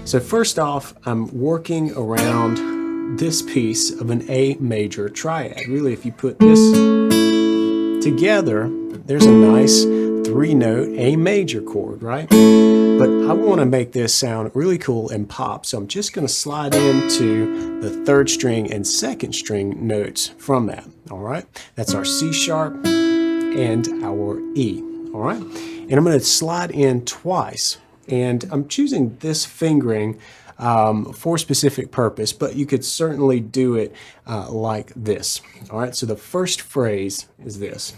So first off, I'm working around this piece of an A major triad. Really, if you put this together, there's a nice 3-note A major chord, right? But I want to make this sound really cool and pop, so I'm just going to slide into the 3rd string and 2nd string notes from that, all right? That's our C sharp and our E, all right? And I'm going to slide in twice. And I'm choosing this fingering for a specific purpose, but you could certainly do it like this. All right, so the first phrase is this.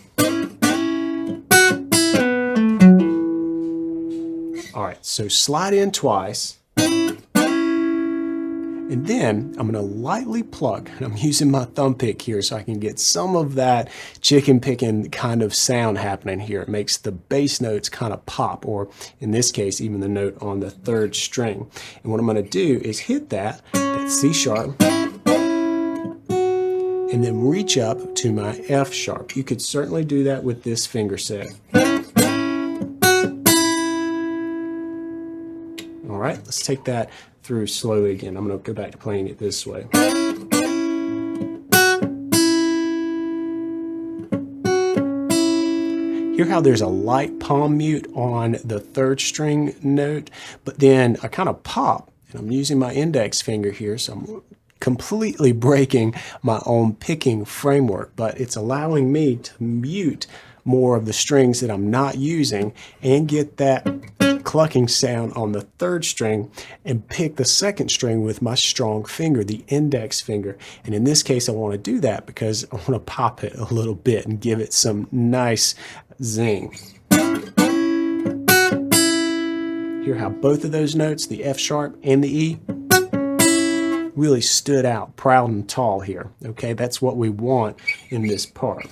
All right, so slide in twice. And then I'm going to lightly pluck, and I'm using my thumb pick here so I can get some of that chicken picking kind of sound happening here. It makes the bass notes kind of pop, or in this case, even the note on the 3rd string. And what I'm going to do is hit that C sharp, and then reach up to my F sharp. You could certainly do that with this finger set. All right, let's take that through slowly again. I'm going to go back to playing it this way. Hear how there's a light palm mute on the 3rd string note, but then I kind of pop, and I'm using my index finger here, so I'm completely breaking my own picking framework, but it's allowing me to mute more of the strings that I'm not using and get that clucking sound on the 3rd string and pick the 2nd string with my strong finger, the index finger. And in this case, I want to do that because I want to pop it a little bit and give it some nice zing. Hear how both of those notes, the F sharp and the E, really stood out proud and tall here. Okay, that's what we want in this part.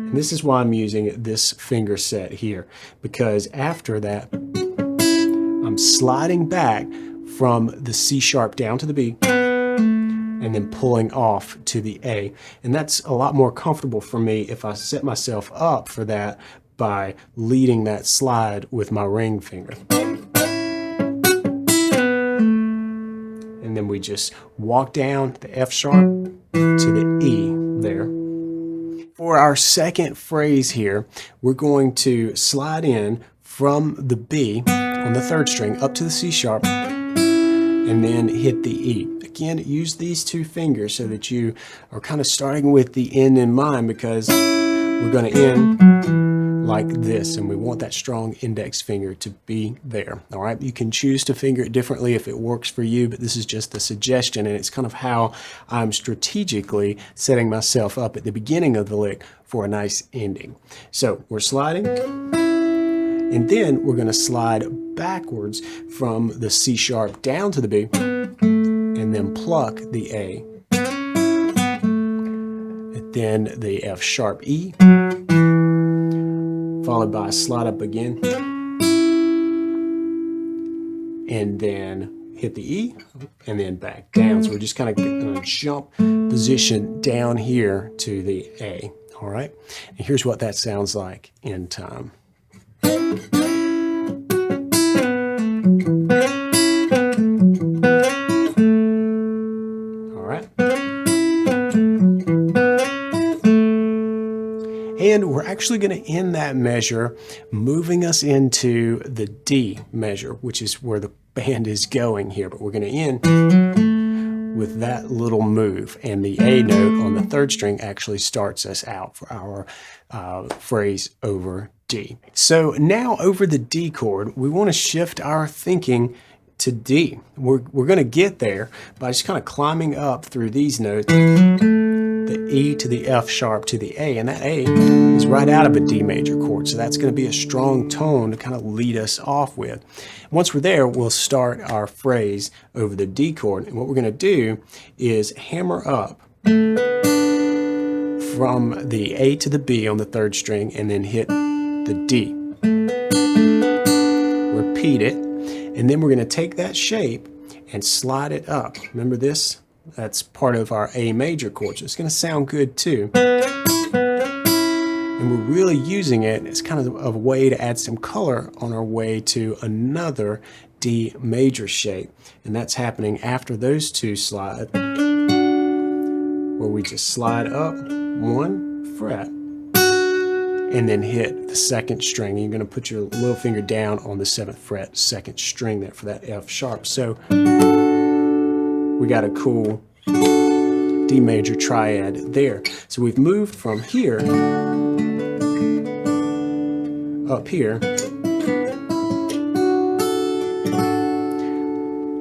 And this is why I'm using this finger set here, because after that, I'm sliding back from the C sharp down to the B and then pulling off to the A. And that's a lot more comfortable for me if I set myself up for that by leading that slide with my ring finger. And then we just walk down the F sharp to the E there. For our 2nd phrase here, we're going to slide in from the B on the 3rd string up to the C sharp and then hit the E. Again, use these 2 fingers so that you are kind of starting with the end in mind, because we're going to end like this, and we want that strong index finger to be there. All right, you can choose to finger it differently if it works for you, but this is just a suggestion, and it's kind of how I'm strategically setting myself up at the beginning of the lick for a nice ending. So we're sliding, and then we're going to slide backwards from the C sharp down to the B, and then pluck the A, and then the F sharp E, followed by a slide up again, and then hit the E, and then back down. So we're just kind of going to jump position down here to the A, all right? And here's what that sounds like in time. All right. And we're actually going to end that measure, moving us into the D measure, which is where the band is going here. But we're going to end with that little move. And the A note on the 3rd string actually starts us out for our phrase over D. So now over the D chord, we want to shift our thinking to D. We're going to get there by just kind of climbing up through these notes, the E to the F sharp to the A, and that A is right out of a D major chord, so that's going to be a strong tone to kind of lead us off with. Once we're there, we'll start our phrase over the D chord, and what we're going to do is hammer up from the A to the B on the 3rd string and then hit the D. Repeat it, and then we're going to take that shape and slide it up. Remember this? That's part of our A major chord, so it's going to sound good too. And we're really using it as kind of a way to add some color on our way to another D major shape. And that's happening after those two slide, where we just slide up 1 fret and then hit the 2nd string. You're going to put your little finger down on the 7th fret, 2nd string there for that F sharp. So we got a cool D major triad there. So we've moved from here up here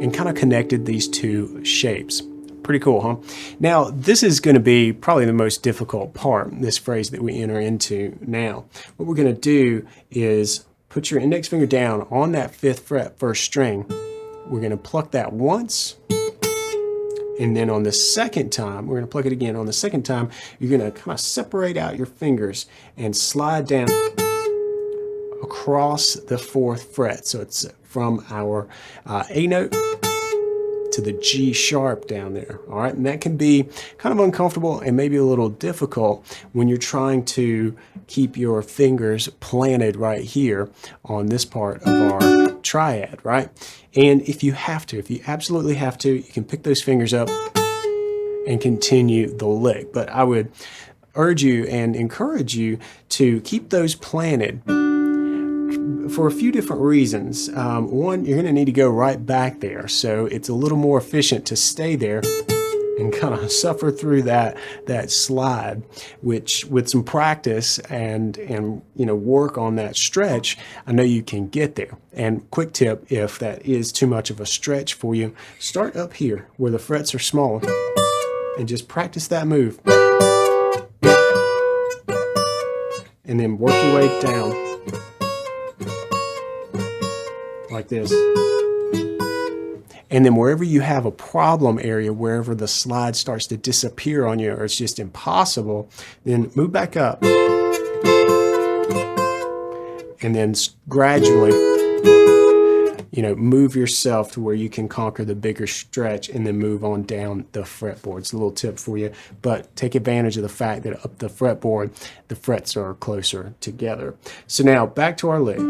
and kind of connected these two shapes. Pretty cool, huh? Now, this is going to be probably the most difficult part, this phrase that we enter into now. What we're going to do is put your index finger down on that 5th fret, 1st string. We're going to pluck that once, and then on the 2nd time, we're going to pluck it again. On the 2nd time, you're going to kind of separate out your fingers and slide down across the 4th fret. So it's from our A note to the G sharp down there. All right, and that can be kind of uncomfortable and maybe a little difficult when you're trying to keep your fingers planted right here on this part of our triad, right? And if you have to, if you absolutely have to, you can pick those fingers up and continue the lick. But I would urge you and encourage you to keep those planted for a few different reasons. One, you're going to need to go right back there, so it's a little more efficient to stay there and kind of suffer through that slide, which with some practice and work on that stretch, I know you can get there. And quick tip, if that is too much of a stretch for you, start up here where the frets are small and just practice that move, and then work your way down like this. And then wherever you have a problem area, wherever the slide starts to disappear on you or it's just impossible, then move back up. And then gradually, move yourself to where you can conquer the bigger stretch and then move on down the fretboard. It's a little tip for you, but take advantage of the fact that up the fretboard, the frets are closer together. So now back to our lick.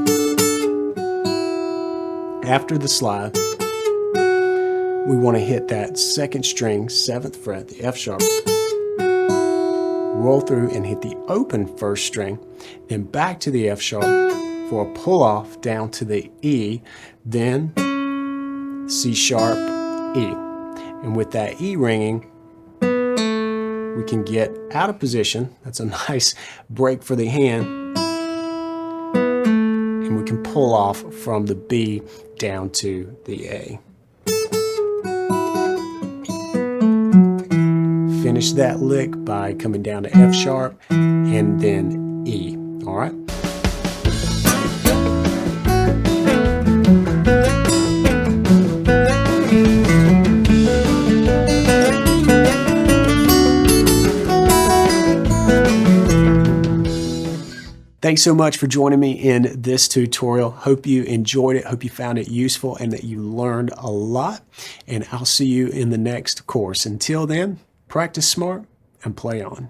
After the slide, we want to hit that 2nd string, 7th fret, the F sharp, roll through and hit the open 1st string, then back to the F sharp for a pull off down to the E, then C sharp, E. And with that E ringing, we can get out of position. That's a nice break for the hand. And we can pull off from the B down to the A. Finish that lick by coming down to F sharp and then E. All right. Thanks so much for joining me in this tutorial. Hope you enjoyed it. Hope you found it useful and that you learned a lot. And I'll see you in the next course. Until then, practice smart and play on.